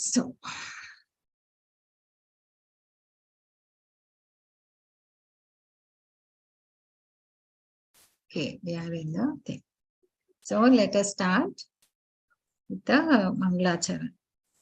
So, okay, we are in the thing. So let us start with the Mangalacharan.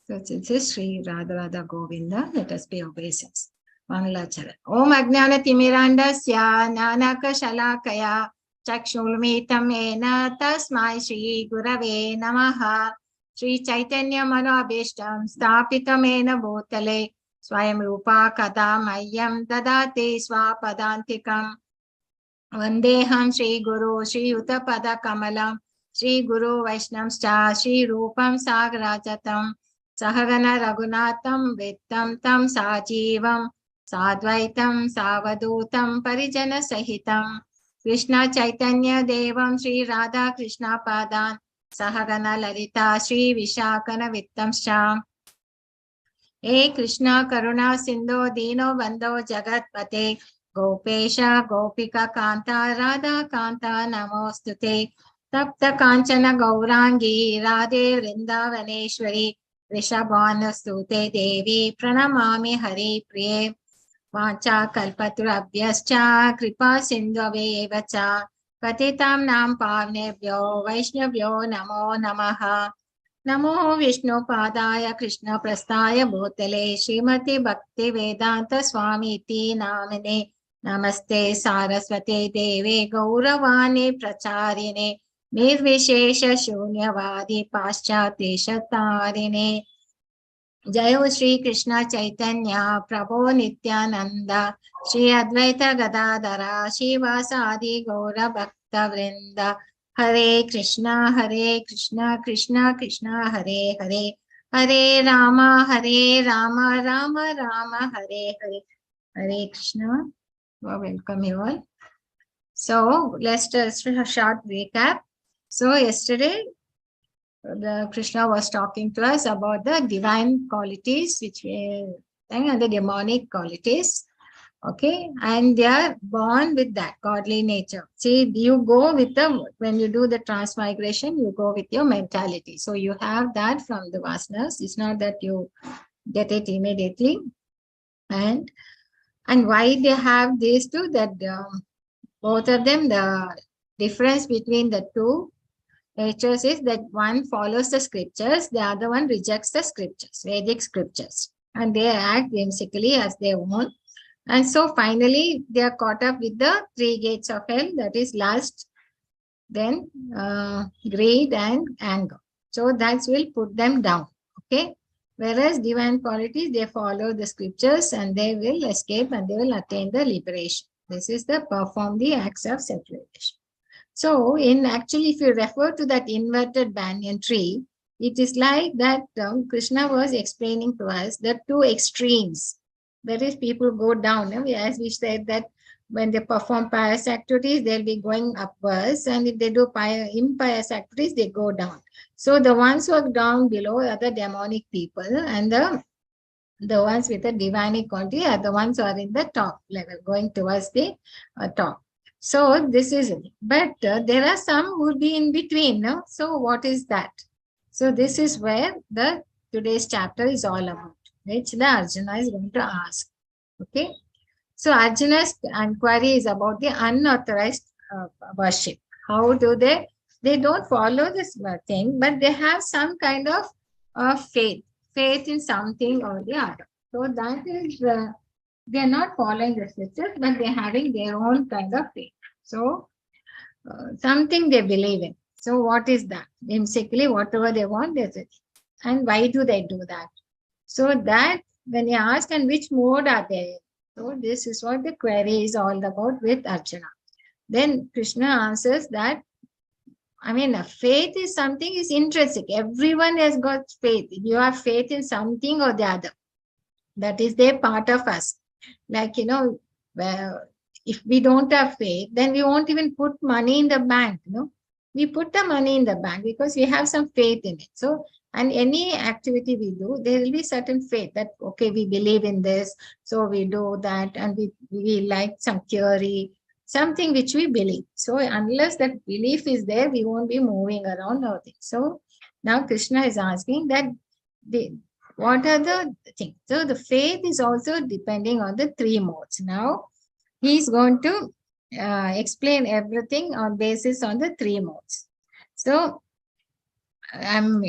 So this is Sri Radha Radha Govinda. Let us pay obeisance. Mangalacharan. Om Ajnana Timirandasya Nanaka Shalakaya Chakshulmitam Ena Tasmai Shri Gurave Namaha Shri Chaitanya Manobhishtam Stapitam Ena Bhutale Swayam Rupa Kadamayam Dadate Swapadantikam Vandeham Shri Guru Shri Uttapada Kamalam Shri Guru Vaishnavscha Shri Rupam Sagrajatam Sahagana Raghunatham Vittam Tam Sajivam Sadvaitam Savadutam Parijana Sahitam Krishna Chaitanya Devam Shri Radha Krishna Padan Sahagana Lalita Shri Vishakana Vittamscha Hey Krishna Karuna Sindhu Dino Bandho Jagatpate Gopesha Gopika Kanta Radha Kanta Namostute Tapta Kanchana Gaurangi Radhe Vrindavaneshwari Rishabhanastute Devi Pranamami Hari Priye Vacha Kalpaturabhyascha Kripa Sindhave Evacha Patitam Nam Pavnebhyo Vaishnavyo Namo Namaha Namo Vishnu Padaya Krishna Prastaya Bhutale Srimati Bhakti Vedanta Swami Iti Namine Namaste Saraswate Deve Gauravani Pracharine Nirvishesha Shunyavadi Paschate Shatarine Jayo Shri Krishna Chaitanya Prabhu Nityananda Shri Advaita Gadadhara Shivasadi Gaura Bhakta Vrinda Hare Krishna Krishna Krishna Hare Hare Hare Rama Rama Rama Hare Hare Hare Krishna. Welcome you all. So let's just a short recap. So yesterday the Krishna was talking to us about the divine qualities, which we and the demonic qualities. Okay, and they are born with that godly nature. See, you go with the, when you do the transmigration, you go with your mentality. So you have that from the vasanas. It's not that you get it immediately. And why they have these two, that both of them, the difference between the two natures is that one follows the scriptures, the other one rejects the scriptures, Vedic scriptures, and they act whimsically as they want. And so finally they are caught up with the three gates of hell, that is lust, then greed and anger. So that will put them down. Okay. Whereas divine qualities, they follow the scriptures and they will escape and they will attain the liberation. This is the perform the acts of self-liberation. So in actually, if you refer to that inverted banyan tree, it is like that Krishna was explaining to us the two extremes. That is, people go down. As we said that when they perform pious activities, they'll be going upwards. And if they do impious activities, they go down. So the ones who are down below are the demonic people, and the ones with the divine quality are the ones who are in the top level, going towards the top. So this is it. But there are some who will be in between. No? So what is that? So this is where the today's chapter is all about, which the Arjuna is going to ask. Okay. So Arjuna's inquiry is about the unauthorized worship. How do they don't follow this thing, but they have some kind of faith in something or the other. So that is, they are not following the scriptures, but they are having their own kind of faith. So something they believe in. So what is that? Basically, whatever they want, that's it. And why do they do that? So that when you ask, and which mode are they in? So this is what the query is all about with Arjuna. Then Krishna answers that, I mean, faith is something is intrinsic. Everyone has got faith. You have faith in something or the other. That is their part of us. Like, well, if we don't have faith, then we won't even put money in the bank. We put the money in the bank because we have some faith in it. So, and any activity we do, there will be certain faith that, okay, we believe in this, so we do that, and we like some theory, something which we believe. So unless that belief is there, we won't be moving around our things. So now Krishna is asking that What are the things? So the faith is also depending on the three modes. Now he's going to explain everything on basis on the three modes. So and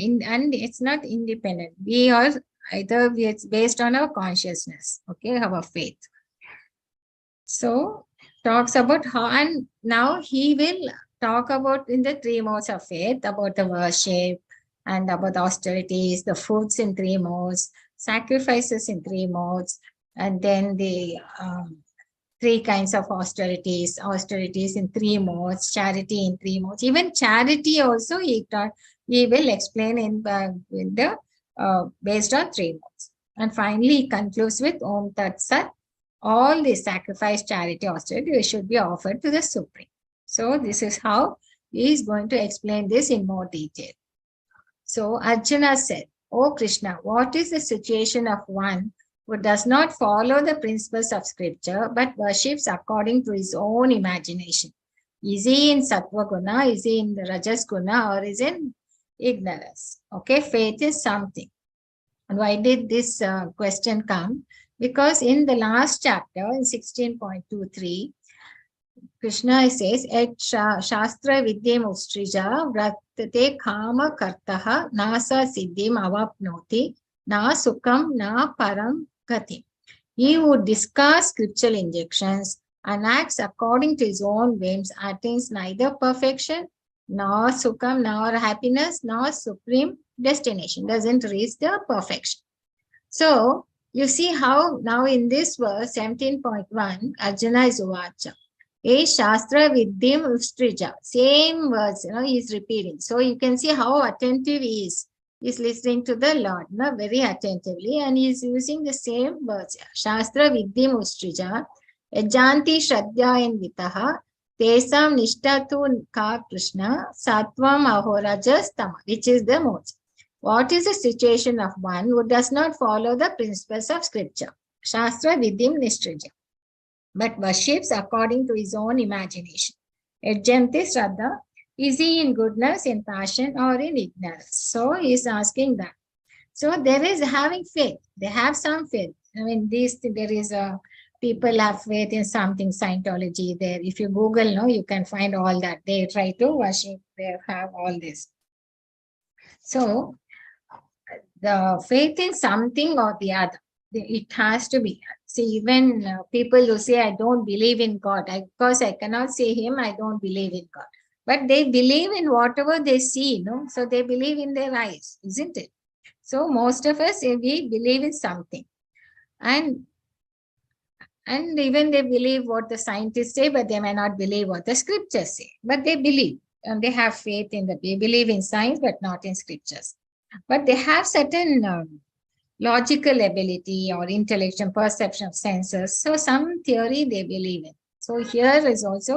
it's not independent. We are it's based on our consciousness, okay, our faith. So talks about how, and now he will talk about in the three modes of faith about the worship and about the austerities, the foods in three modes, sacrifices in three modes, and then the three kinds of austerities in three modes, charity in three modes. Even charity also he will explain in the based on three modes. And finally, he concludes with Om Tat Sat. All the sacrifice, charity, austerity should be offered to the Supreme. So this is how he is going to explain this in more detail. So Arjuna said, "O Krishna, what is the situation of one who does not follow the principles of scripture but worships according to his own imagination? Is he in Sattva Guna, is he in the Rajas Guna, or is in ignorance?" Okay, faith is something. And why did this question come? Because in the last chapter, in 16.23, Krishna says, "Et shastra vidyam ustrija vratate kama kartaha nasa siddhim avapnoti na sukham na param gati." He who discards scriptural injunctions and acts according to his own whims attains neither perfection, nor sukham, nor happiness, nor supreme destination, doesn't reach the perfection. So, you see how now in this verse 17.1, Arjuna is Uvacha. A Shastra Vidyam Ustrija. Same words, he is repeating. So you can see how attentive he is. He is listening to the Lord, very attentively, and he is using the same words. Shastra Vidyam Ustrija. Ejanti Shraddhayan Vitaha. Tesam Nishtatu Ka Krishna. Sattvam Ahorajas Tama, which is the most. What is the situation of one who does not follow the principles of scripture? Shastra Vidyam Nistrija, but worships according to his own imagination. Ejjanti Shraddha, is he in goodness, in passion, or in ignorance? So he is asking that. So there is having faith. They have some faith. I mean, there is a people have faith in something, Scientology there. If you Google, you can find all that. They try to worship, they have all this. So the faith in something or the other, it has to be. See, even people who say, "I don't believe in God," because I cannot say him, "I don't believe in God." But they believe in whatever they see, so they believe in their eyes, isn't it? So most of us, we believe in something. And even they believe what the scientists say, but they may not believe what the scriptures say. But they believe, and they have faith in they believe in science, but not in scriptures. But they have certain logical ability or intellectual perception of senses. So some theory they believe in. So here is also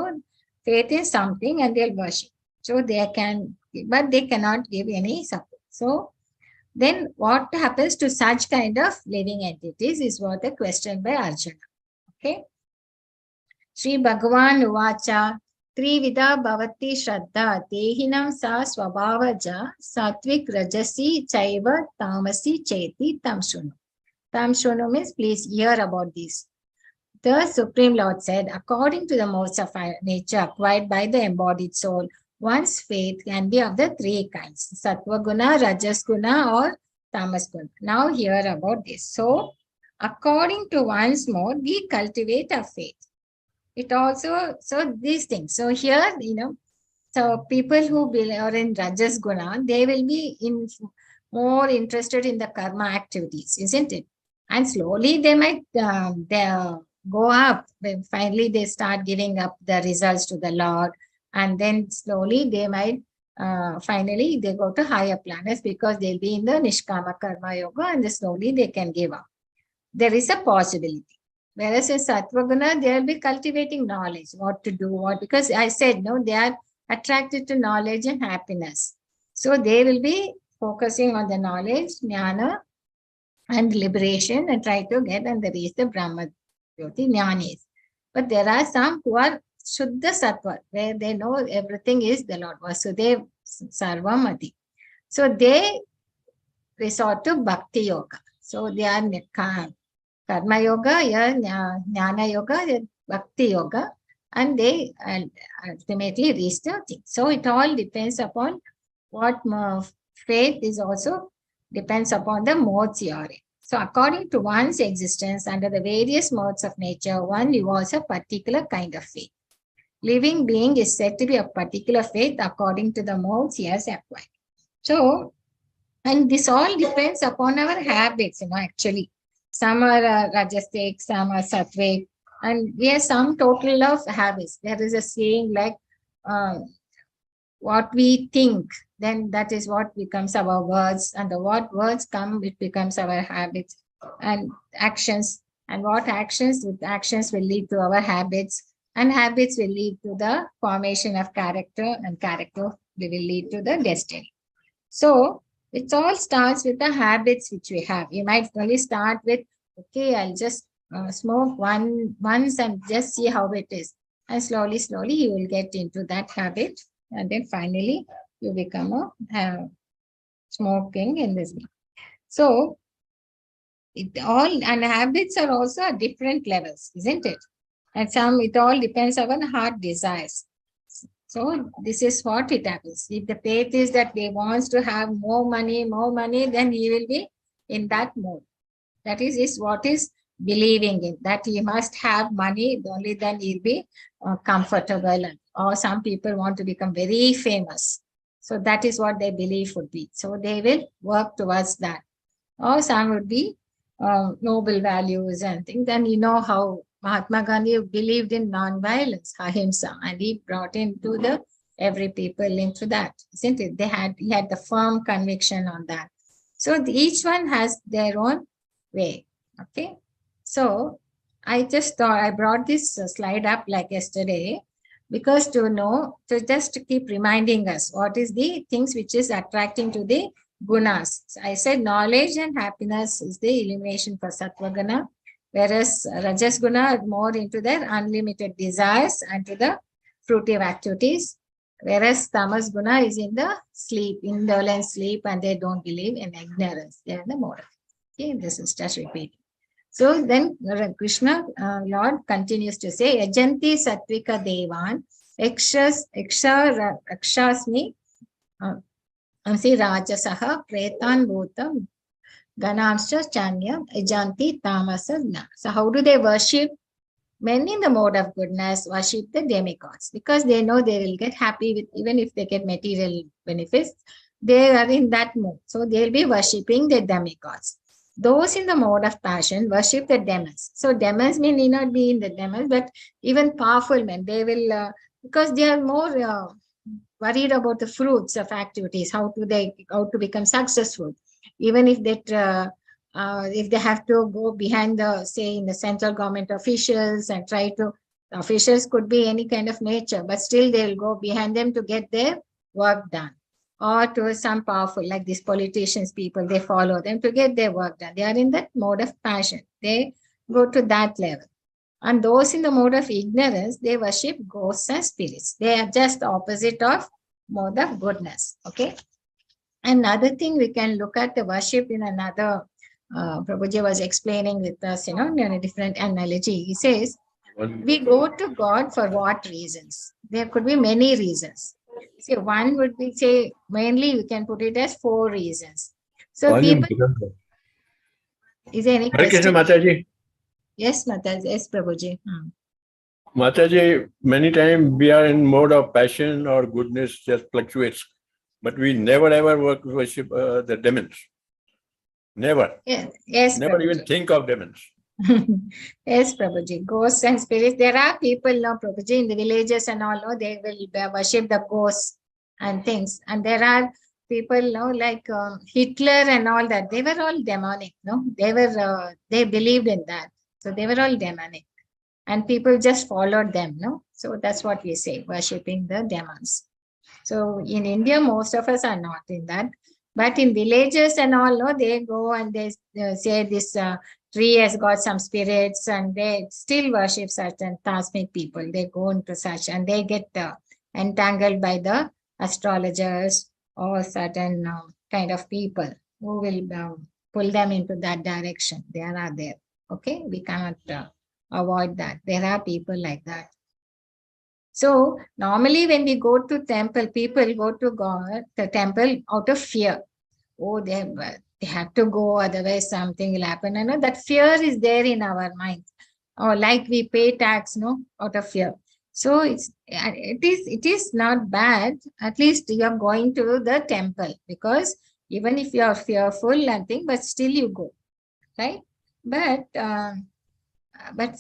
faith in something and they'll worship. So they can, but they cannot give any support. So then what happens to such kind of living entities is what the question by Arjuna. Okay. Sri Bhagavan Uvacha. Trivida bhavati shraddha tehinam sa swabhavaja satvik rajasi chaiva tamasi cheti tamshunu. Tamshunu means please hear about this. The Supreme Lord said, according to the modes of nature acquired by the embodied soul, one's faith can be of the three kinds, Sattva Guna, Rajas Guna, or Tamas Guna. Now hear about this. So, according to one's mode, we cultivate our faith. It also, so these things. So here, so people who are in Rajas Guna, they will be more interested in the karma activities, isn't it? And slowly they might go up. Then finally, they start giving up the results to the Lord. And then slowly they might, finally, they go to higher planets because they'll be in the Nishkama Karma Yoga and slowly they can give up. There is a possibility. Whereas in Sattva Guna, they'll be cultivating knowledge, what to do, because I said, they are attracted to knowledge and happiness. So they will be focusing on the knowledge, jnana, and liberation and try to get and reach the Brahma Jyoti jnanis. But there are some who are Shuddha Sattva, where they know everything is the Lord, Vasudev Sarvamati. So they resort to Bhakti Yoga. So they are Karma Yoga, yeah, Jnana Yoga, yeah, Bhakti Yoga, and they ultimately reach the thing. So it all depends upon what faith is also depends upon the modes you are in. So according to one's existence under the various modes of nature, one evolves a particular kind of faith. Living being is said to be a particular faith according to the modes he has acquired. So, and this all depends upon our habits, actually. Some are rajasic, some are sattvic, and we have some total of habits. There is a saying like, what we think, then that is what becomes our words, and the what words come, it becomes our habits and actions, and what actions with actions will lead to our habits, and habits will lead to the formation of character, and character will lead to the destiny. So it all starts with the habits which we have. You might only start with, okay, I'll just smoke once and just see how it is, and slowly you will get into that habit, and then finally you become a smoking in this. So it all, and habits are also at different levels, isn't it? And some, it all depends on heart desires. So this is what it happens. If the faith is that they wants to have more money, then he will be in that mode. That is what is believing in, that he must have money, only then he'll be comfortable. Or some people want to become very famous. So that is what their belief would be. So they will work towards that. Or some would be noble values and things. Then you know how Mahatma Gandhi believed in non-violence, ahimsa, and he brought into the every people into that, isn't it? He had the firm conviction on that. So each one has their own way. Okay. So I just thought I brought this slide up like yesterday, because to just to keep reminding us what is the things which is attracting to the gunas. So I said knowledge and happiness is the elimination for sattva guna, whereas rajas guna are more into their unlimited desires and to the fruitive activities, whereas tamas guna is in the sleep, indolent sleep, and they don't believe in ignorance. They are in the mode. Okay, this is just repeating. So then Krishna, Lord continues to say, Yajanti Sattvika Devan, Ekshasmi, Amsi Rajasaha, Pretan Bhutam, Ganamsha Chanya, Yajanti Tamasa. So how do they worship? Men in the mode of goodness worship the demigods, because they know they will get happy with, even if they get material benefits, they are in that mode. So they'll be worshipping the demigods. Those in the mode of passion worship the demons. So demons may need not be in the demons, but even powerful men, they will, because they are more worried about the fruits of activities, how to become successful. Even if they have to go behind the, say, in the central government officials and try to, officials could be any kind of nature, but still they'll go behind them to get their work done. Or to some powerful, like these politicians, people, they follow them to get their work done. They are in that mode of passion. They go to that level. And those in the mode of ignorance, they worship ghosts and spirits. They are just opposite of mode of goodness. Okay. Another thing we can look at the worship in another, Prabhuji was explaining with us, in a different analogy. He says, we go to God for what reasons? There could be many reasons. See, one would be, say, mainly we can put it as 4 reasons. So people, is there any question? Mataji. Yes, Mataji. Yes, Prabhuji. Mataji, many times we are in mode of passion or goodness just fluctuates, but we never ever worship the demons. Never. Yes, never Prabhuji. Even think of demons. Yes, Prabhuji. Ghosts and spirits. There are people, Prabhuji, in the villages and all, they will worship the ghosts and things. And there are people, like Hitler and all that. They were all demonic, they believed in that. So they were all demonic. And people just followed them, So that's what we say, worshipping the demons. So in India, most of us are not in that. But in villages and all, they go and they say this tree has got some spirits, and they still worship certain cosmic people. They go into such, and they get entangled by the astrologers or certain kind of people. who will pull them into that direction. There are there. Okay, we cannot avoid that. There are people like that. So normally when we go to temple, people go to God, the temple out of fear. Oh, they have to go, otherwise something will happen. I know that fear is there in our mind. Or like we pay tax, no, out of fear. So it is not bad. At least you are going to the temple, because even if you are fearful and thing, but still you go, right? But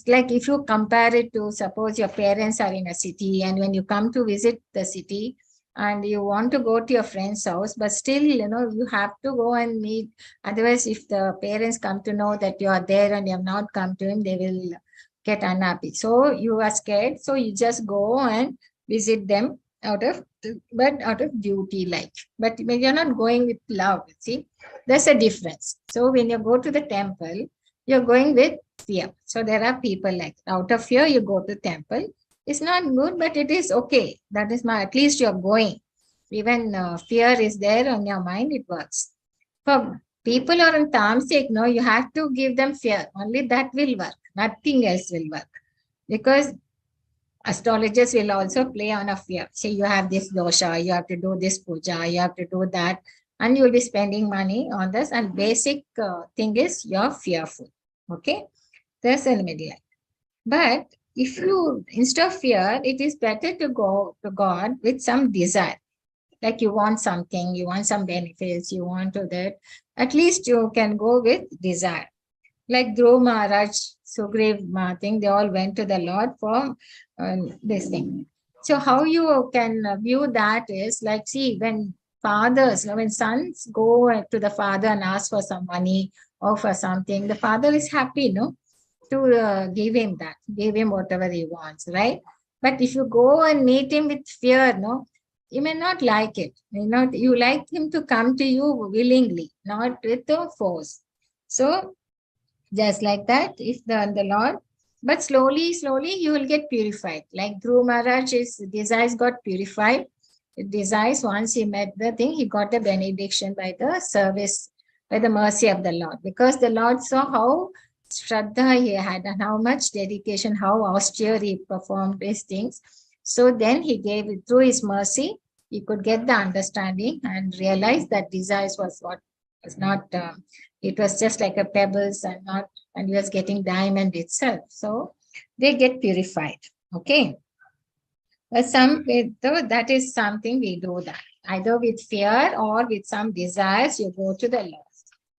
like if you compare it to, suppose your parents are in a city, and when you come to visit the city and you want to go to your friend's house, but still, you have to go and meet. Otherwise, if the parents come to know that you are there and you have not come to him, they will get unhappy. So you are scared. So you just go and visit them out of duty, like. But when you're not going with love, see, there's a difference. So when you go to the temple, you're going with fear. So there are people like out of fear, you go to temple. It's not good, but it is okay. That is at least you're going. Even fear is there on your mind, it works. For people who are in tamasic, no, you have to give them fear. Only that will work. Nothing else will work. Because astrologers will also play on a fear. Say you have this dosha, you have to do this puja, you have to do that, and you will be spending money on this. And basic thing is you're fearful. Okay, there's an immediate. But if you, instead of fear, it is better to go to God with some desire. Like you want something, you want some benefits, you want to that. At least you can go with desire. Like Dhruv Maharaj, Sugriv thing, they all went to the Lord for this thing. So how you can view that is like, see, when fathers, when sons go to the father and ask for some money or for something, the father is happy, no, to give him that, give him whatever he wants, right? But if you go and meet him with fear, no, you may not like it. You like him to come to you willingly, not with the force. So just like that, if the Lord, but slowly, you will get purified. Like Dhruv Maharaj, his desires got purified. Desires, once he met the thing, he got a benediction by the service, by the mercy of the Lord. Because the Lord saw how Shraddha he had and how much dedication, how austere he performed these things. So then he gave it through his mercy, he could get the understanding and realize that desires was what was not, it was just like a pebbles and not, and he was getting diamond itself. So they get purified. Okay. But that is something we do that. Either with fear or with some desires, you go to the Lord.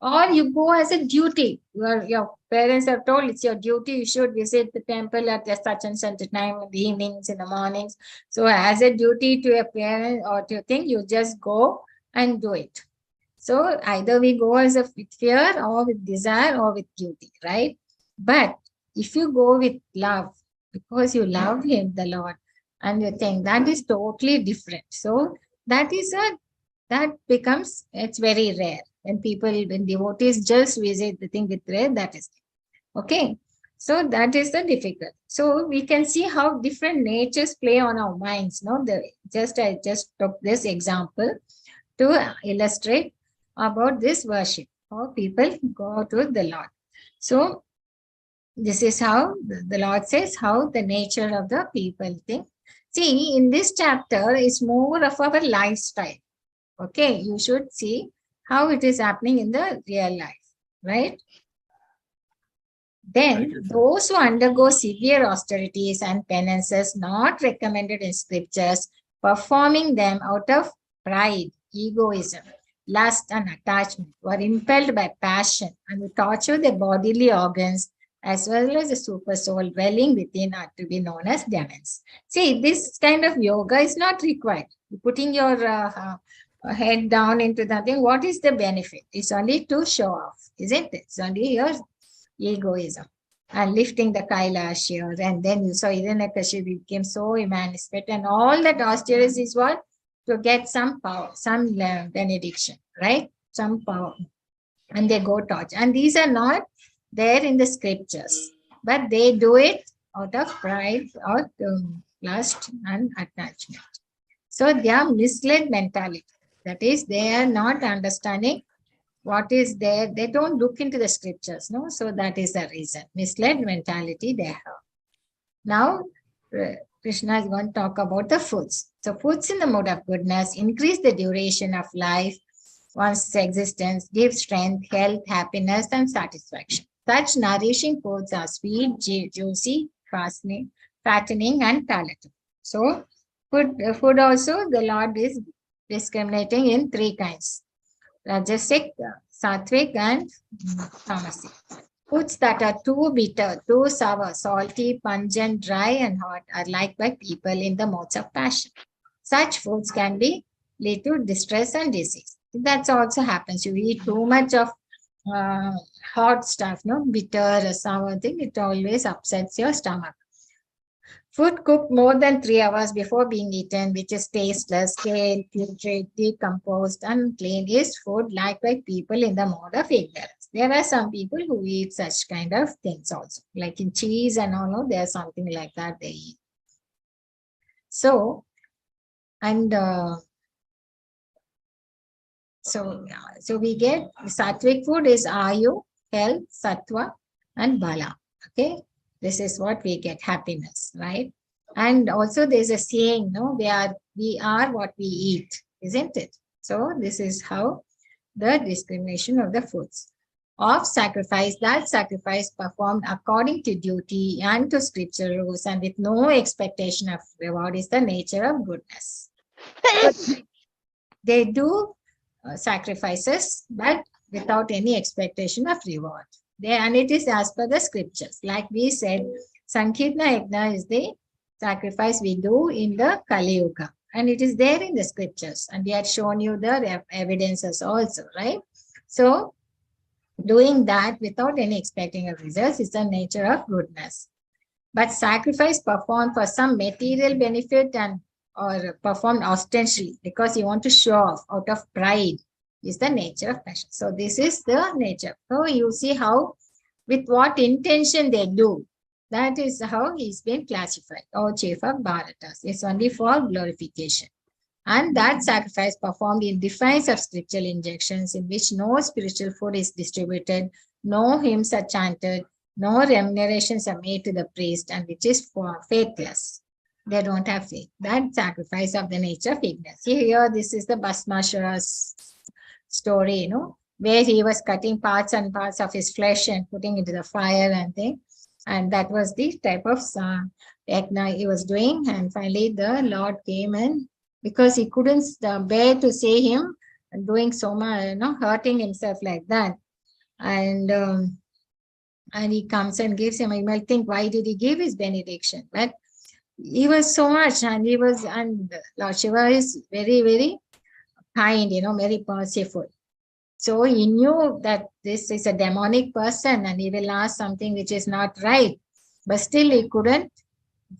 Or you go as a duty. Your parents have told it's your duty, you should visit the temple at such and such a time, in the evenings, in the mornings. So as a duty to a parent or to a thing, you just go and do it. So either we go as with fear or with desire or with duty, right? But if you go with love, because you love him, the Lord, and you think that is totally different. So that becomes, it's very rare. When devotees just visit the thing with prayer, that is okay. So that is the difficult. So we can see how different natures play on our minds. No, I just took this example to illustrate about this worship. How people go to the Lord. So this is how the Lord says how the nature of the people think. See, in this chapter is more of our lifestyle. Okay, you should see how it is happening in the real life, right? Then those who undergo severe austerities and penances not recommended in scriptures, performing them out of pride, egoism, lust and attachment, were impelled by passion and will torture their bodily organs as well as the super soul dwelling within are to be known as demons. See, this kind of yoga is not required. Putting your head down into that thing, what is the benefit? It's only to show off, isn't it? It's only your egoism. And lifting the Kailash here, and then you saw Hiranyakashipu became so emancipated, and all that austerities is what? To get some power, some benediction, right? Some power. And they go torch. And these are not there in the scriptures, but they do it out of pride or lust and attachment. So they are misled mentality. That is, they are not understanding what is there, they don't look into the scriptures, no? So that is the reason. Misled mentality they have. Now, Krishna is going to talk about the foods. So foods in the mode of goodness increase the duration of life, one's existence, give strength, health, happiness, and satisfaction. Such nourishing foods are sweet, juicy, fattening, and palatable. So, food also, the Lord is discriminating in three kinds: Rajasic, Sattvic, and Tamasic. Foods that are too bitter, too sour, salty, pungent, dry, and hot are liked by people in the modes of passion. Such foods can be lead to distress and disease. That also happens. You eat too much of hot stuff, no, bitter, sour thing, it always upsets your stomach. Food cooked more than 3 hours before being eaten, which is tasteless, stale, putrid, decomposed, unclean, is food liked by people in the mode of ignorance. There are some people who eat such kind of things also, like in cheese and all, there's something like that they eat. So, and so we get sattvic food is ayu, health, sattva, and bala. Okay, this is what we get, happiness, right? And also there's a saying, no, we are what we eat, isn't it? So this is how the discrimination of the foods. Of sacrifice, that sacrifice performed according to duty and to scripture rules and with no expectation of reward is the nature of goodness. They do sacrifices, but without any expectation of reward. And it is as per the scriptures. Like we said, Sankirtana Yajna is the sacrifice we do in the Kali Yuga. And it is there in the scriptures. And we had shown you the evidences also, right? So, doing that without any expecting of results is the nature of goodness. But sacrifice performed for some material benefit and or performed ostensibly because you want to show off out of pride is the nature of passion. So this is the nature. So you see how, with what intention they do, that is how he's been classified. Oh, chief of Bharatas. It's only for glorification. And that sacrifice performed in defiance of spiritual injunctions in which no spiritual food is distributed, no hymns are chanted, no remunerations are made to the priest, and which is for faithless. They don't have faith. That sacrifice of the nature of ignorance. Here, this is the Bhasmashura's story, where he was cutting parts and parts of his flesh and putting into the fire and thing. And that was the type of yajna he was doing. And finally, the Lord came and because he couldn't bear to see him doing so much, hurting himself like that. And he comes and gives him, you might think, why did he give his benediction? But he was so much, and Lord Shiva is very, very kind, very merciful. So he knew that this is a demonic person and he will ask something which is not right. But still he couldn't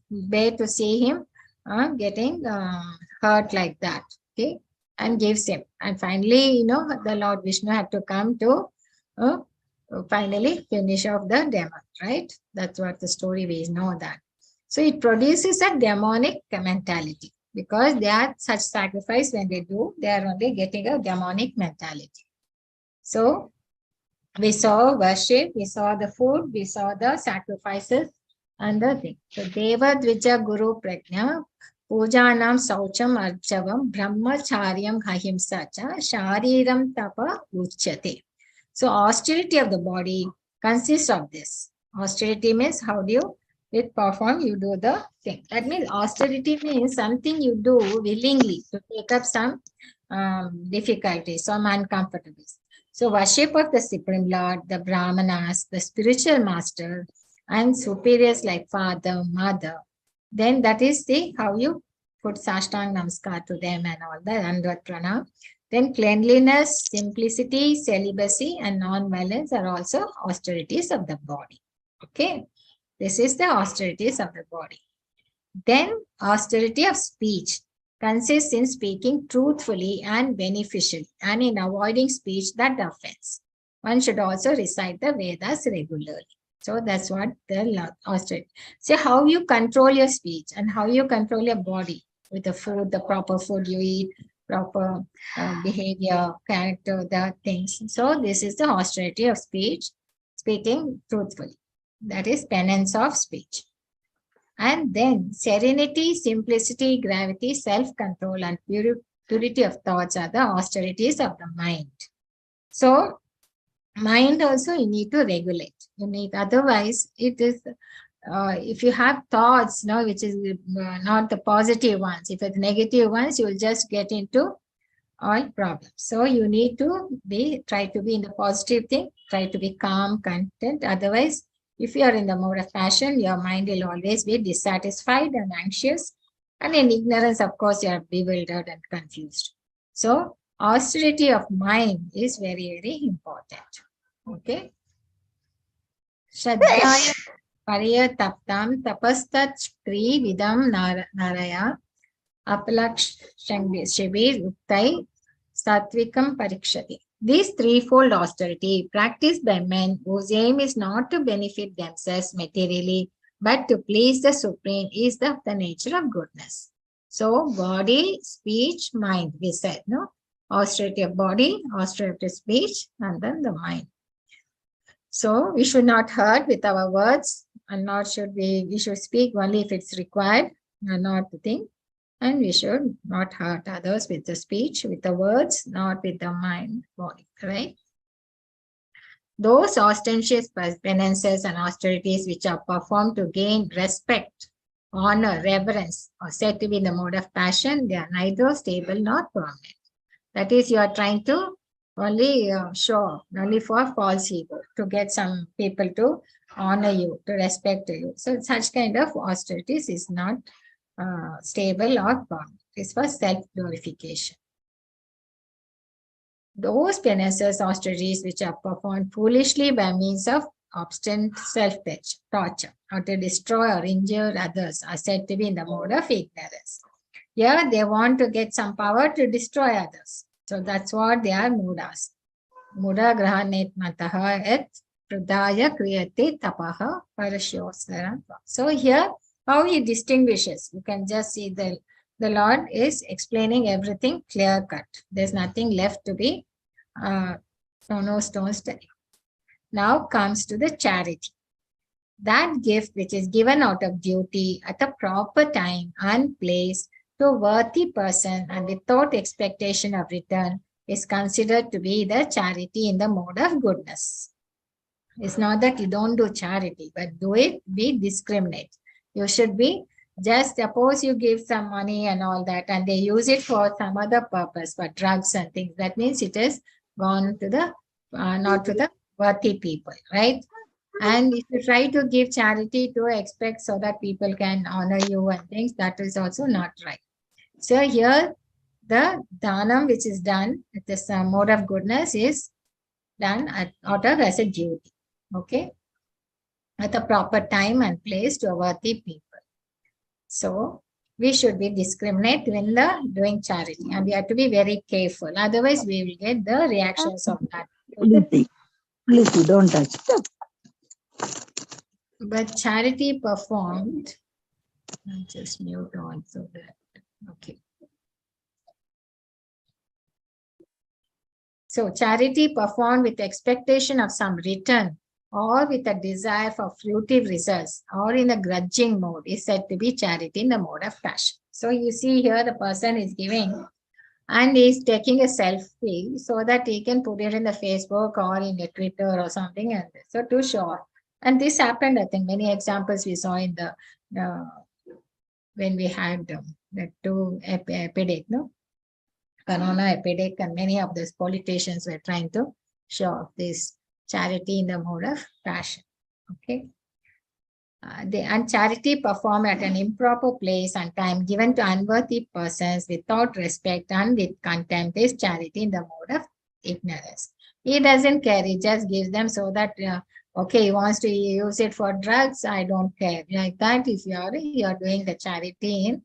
bear to see him getting hurt like that. Okay. And gives him. And finally, the Lord Vishnu had to come to finally finish off the demon, right? That's what the story we know that. So it produces a demonic mentality because they are such sacrifice when they do, they are only getting a demonic mentality. So we saw worship, we saw the food, we saw the sacrifices and the thing. So Deva Dvija Guru Prajna, Pujanam Saucham Archavam, Brahmacharyam Ahimsacha, Shariram Tapa Uchyate. So austerity of the body consists of this. Austerity means how do you perform, you do the thing. That means austerity means something you do willingly to take up some difficulties, some uncomfortables. So worship of the Supreme Lord, the Brahmanas, the spiritual master, and superiors like father, mother. Then that is the how you put Sashtang Namaskar to them and all that, Andvat Pranam. Then cleanliness, simplicity, celibacy, and non-violence are also austerities of the body. Okay. This is the austerities of the body. Then austerity of speech consists in speaking truthfully and beneficially and in avoiding speech that offends. One should also recite the Vedas regularly. So that's what the austerity. So how you control your speech and how you control your body with the food, the proper food you eat, proper behavior, character, the things. So this is the austerity of speech, speaking truthfully. That is penance of speech. And then serenity, simplicity, gravity, self-control, and purity of thoughts are the austerities of the mind. So mind also you need to regulate. You need, otherwise it is, if you have thoughts, no, which is not the positive ones, if it's negative ones, you will just get into all problems. So you need to try to be in the positive thing, try to be calm, content. Otherwise, if you are in the mode of passion, your mind will always be dissatisfied and anxious. And in ignorance, of course, you are bewildered and confused. So austerity of mind is very, very important. Okay. Shraddhaya Pariya Taptam Tapastat Shri Vidam Naraya Apalaksh Shibir Uktai Satvikam Parikshati. This threefold austerity practiced by men whose aim is not to benefit themselves materially but to please the Supreme is the nature of goodness. So body, speech, mind, we said, no? Austerity of body, austerity of speech, and then the mind. So we should not hurt with our words, and not should we should speak only if it's required and not the thing. And we should not hurt others with the speech, with the words, not with the mind, body, right? Those ostentatious penances and austerities which are performed to gain respect, honor, reverence, or said to be in the mode of passion, they are neither stable nor permanent. That is, you are trying to only show, only for false ego, to get some people to honor you, to respect you. So such kind of austerities is not stable or permanent. It's for self-glorification. Those penances, austerities which are performed foolishly by means of obstinate self-torture or to destroy or injure others are said to be in the mode of ignorance. Here they want to get some power to destroy others. So that's what they are mudas. Muda grahanet mataha et pradaya kriyate tapaha parashyosara. So here, how he distinguishes, you can just see the Lord is explaining everything clear cut. There's nothing left to be no stones to. Now comes to the charity. That gift which is given out of duty at the proper time and place to a worthy person and without expectation of return is considered to be the charity in the mode of goodness. It's not that you don't do charity, but do it, be discriminate. You should be, just suppose you give some money and all that and they use it for some other purpose, for drugs and things. That means it has gone to the, not to the worthy people, right? And if you try to give charity to expect so that people can honor you and things, that is also not right. So here, the dhanam which is done, this mode of goodness is done out of as a duty, okay? At the proper time and place to a worthy people. So we should be discriminate when doing charity, and we have to be very careful. Otherwise, we will get the reactions of that. Please, you don't touch. But charity performed, I'll just mute on so that, okay. So charity performed with expectation of some return or with a desire for fruitive results or in a grudging mode is said to be charity in the mode of passion. So you see here the person is giving and is taking a selfie so that he can put it in the Facebook or in the Twitter or something. And so to show. And this happened, I think, many examples we saw in the, when we had the two epidemic, no? Corona epidemic, and many of these politicians were trying to show off this charity in the mode of passion. Okay. And charity performed at an improper place and time given to unworthy persons without respect and with contempt is charity in the mode of ignorance. He doesn't care, he just gives them so that, okay, he wants to use it for drugs, I don't care. Like that, if you are doing the charity in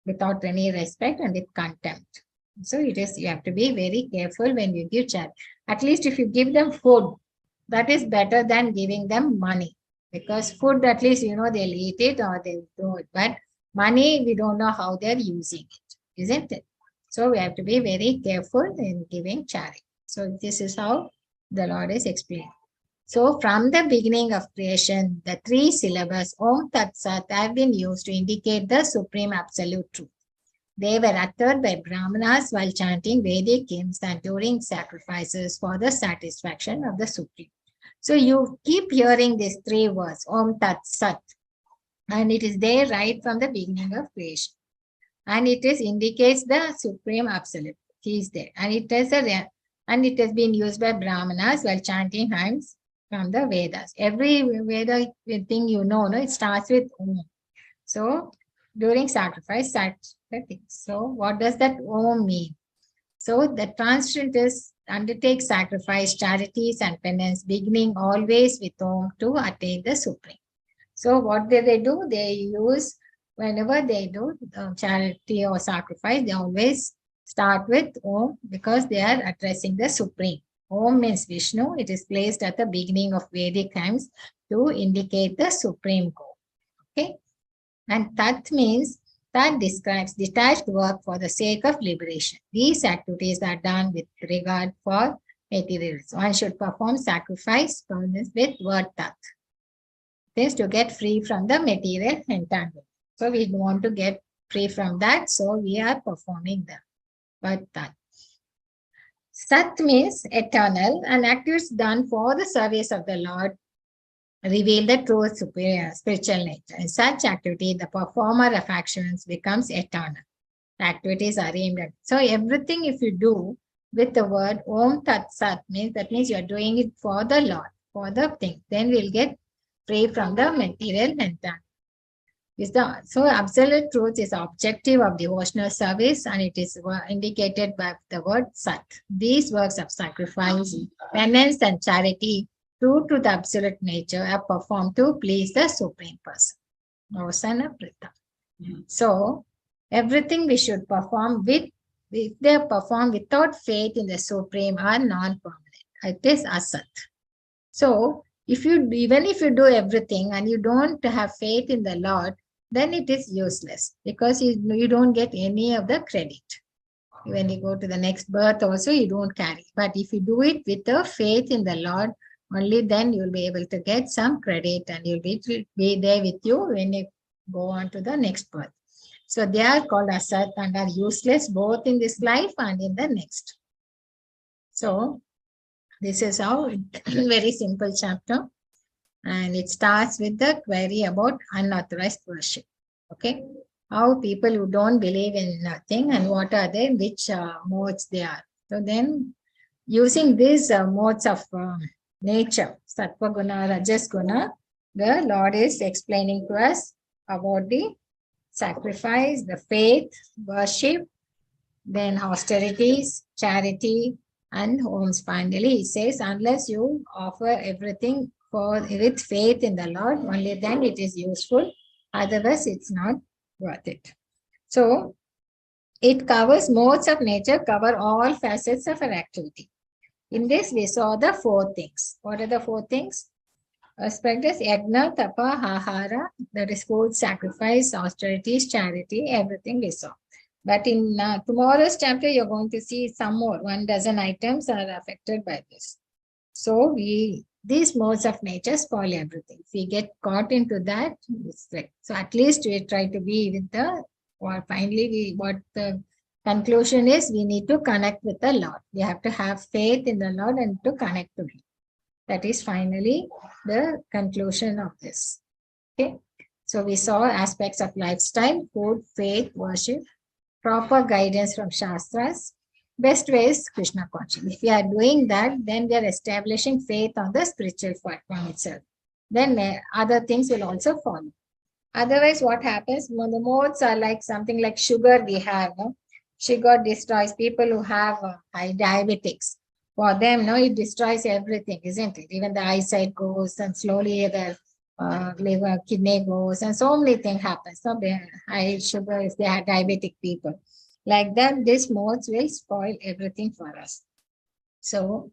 without any respect and with contempt. So it is, you have to be very careful when you give charity. At least if you give them food, that is better than giving them money. Because food, at least, they'll eat it or they'll do it. But money, we don't know how they're using it, isn't it? So we have to be very careful in giving charity. So this is how the Lord is explaining. So from the beginning of creation, the three syllables Om Tat Sat have been used to indicate the supreme absolute truth. They were uttered by Brahmanas while chanting Vedic hymns and during sacrifices for the satisfaction of the Supreme. So you keep hearing these three words, Om Tat Sat, and it is there right from the beginning of creation. And it indicates the Supreme Absolute. He is there. And it has been used by Brahmanas while chanting hymns from the Vedas. Every Veda thing no, it starts with Om. So during sacrifice, that's the thing. So what does that Om mean? So the transient is undertake sacrifice, charities and penance, beginning always with Om to attain the Supreme. So what do? They use, whenever they do charity or sacrifice, they always start with Om because they are addressing the Supreme. Om means Vishnu. It is placed at the beginning of Vedic hymns to indicate the Supreme goal. Okay. And Tat means, that describes detached work for the sake of liberation. These activities are done with regard for materials. One should perform sacrifice with word Tat. This to get free from the material entanglement. So we want to get free from that. So we are performing the word Tat. Sat means eternal, and activities done for the service of the Lord reveal the true superior spiritual nature. In such activity, the performer of actions becomes eternal. The activities are aimed at. So everything if you do with the word Om Tat Sat means, that means you are doing it for the Lord, for the thing. Then we'll get free from the material entanglement. So absolute truth is objective of devotional service, and it is indicated by the word Sat. These works of sacrifice, penance and charity, true to the absolute nature, are performed to please the Supreme Person. So everything we should perform with, if they are performed without faith in the Supreme, are non-permanent. It is asat. So even if you do everything and you don't have faith in the Lord, then it is useless because you don't get any of the credit. When you go to the next birth also, you don't carry. But if you do it with the faith in the Lord, only then you'll be able to get some credit and you'll be there with you when you go on to the next birth. So they are called asat and are useless both in this life and in the next. So this is how, very simple chapter. And it starts with the query about unauthorized worship. Okay. How people who don't believe in nothing and what are they, which modes they are. So then using these modes of nature, Sattva Guna, Rajas Guna, the Lord is explaining to us about the sacrifice, the faith, worship, then austerities, charity, and homes. Finally, he says, unless you offer everything with faith in the Lord, only then it is useful. Otherwise, it's not worth it. So, it covers modes of nature, cover all facets of our activity. In this, we saw the four things. What are the four things? Aspect is yajna, tapa, ahara, that is food, sacrifice, austerities, charity, everything we saw. But in tomorrow's chapter, you're going to see some more. 1 dozen items are affected by this. So these modes of nature spoil everything. If we get caught into that, it's like, so at least we try to be with the, or finally what the conclusion is, we need to connect with the Lord. We have to have faith in the Lord and to connect to Him. That is finally the conclusion of this. Okay. So we saw aspects of lifestyle, food, faith, worship, proper guidance from Shastras. Best way is Krishna consciousness. If we are doing that, then we are establishing faith on the spiritual platform itself. Then other things will also follow. Otherwise, what happens? The modes are like something like sugar we have. No? Sugar destroys people who have high diabetics. For them, no, it destroys everything, isn't it? Even the eyesight goes, and slowly the liver, kidney goes, and so many things happen. So high sugar if they are diabetic people. Like that, these modes will spoil everything for us. So,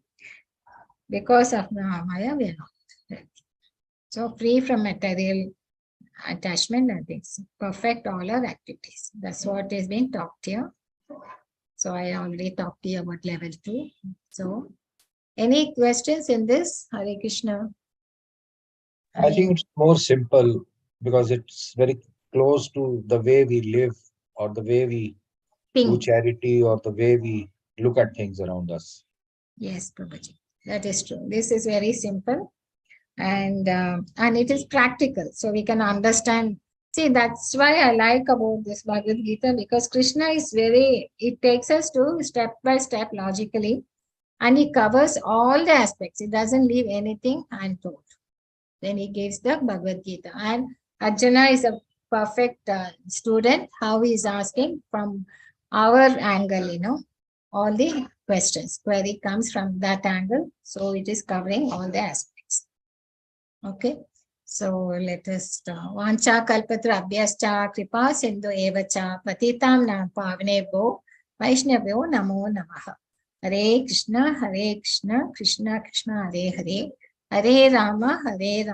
because of Maya, we are not. So, free from material attachment and things. Perfect all our activities. That's what is being talked here. So I already talked to you about level 2. So any questions in this? Hare Krishna. I think it's more simple because it's very close to the way we live or the way we do Ping. charity or the way we look at things around us. Yes, Prabhuji. That is true. This is very simple and it is practical. So we can understand. See, that's why I like about this Bhagavad Gita, because Krishna is it takes us to step by step logically, and he covers all the aspects. He doesn't leave anything untold. Then he gives the Bhagavad Gita. And Arjuna is a perfect student, how he is asking from our angle, all the questions. Query comes from that angle. So it is covering all the aspects. Okay. So let us start. Vancha kalpatra abhyascha kripa sindhu evacha patitam nam pavnebho vaishnavyo namo namaha. Hare Krishna, Krishna Krishna, Hare Hare. Hare Rama, Hare Rama.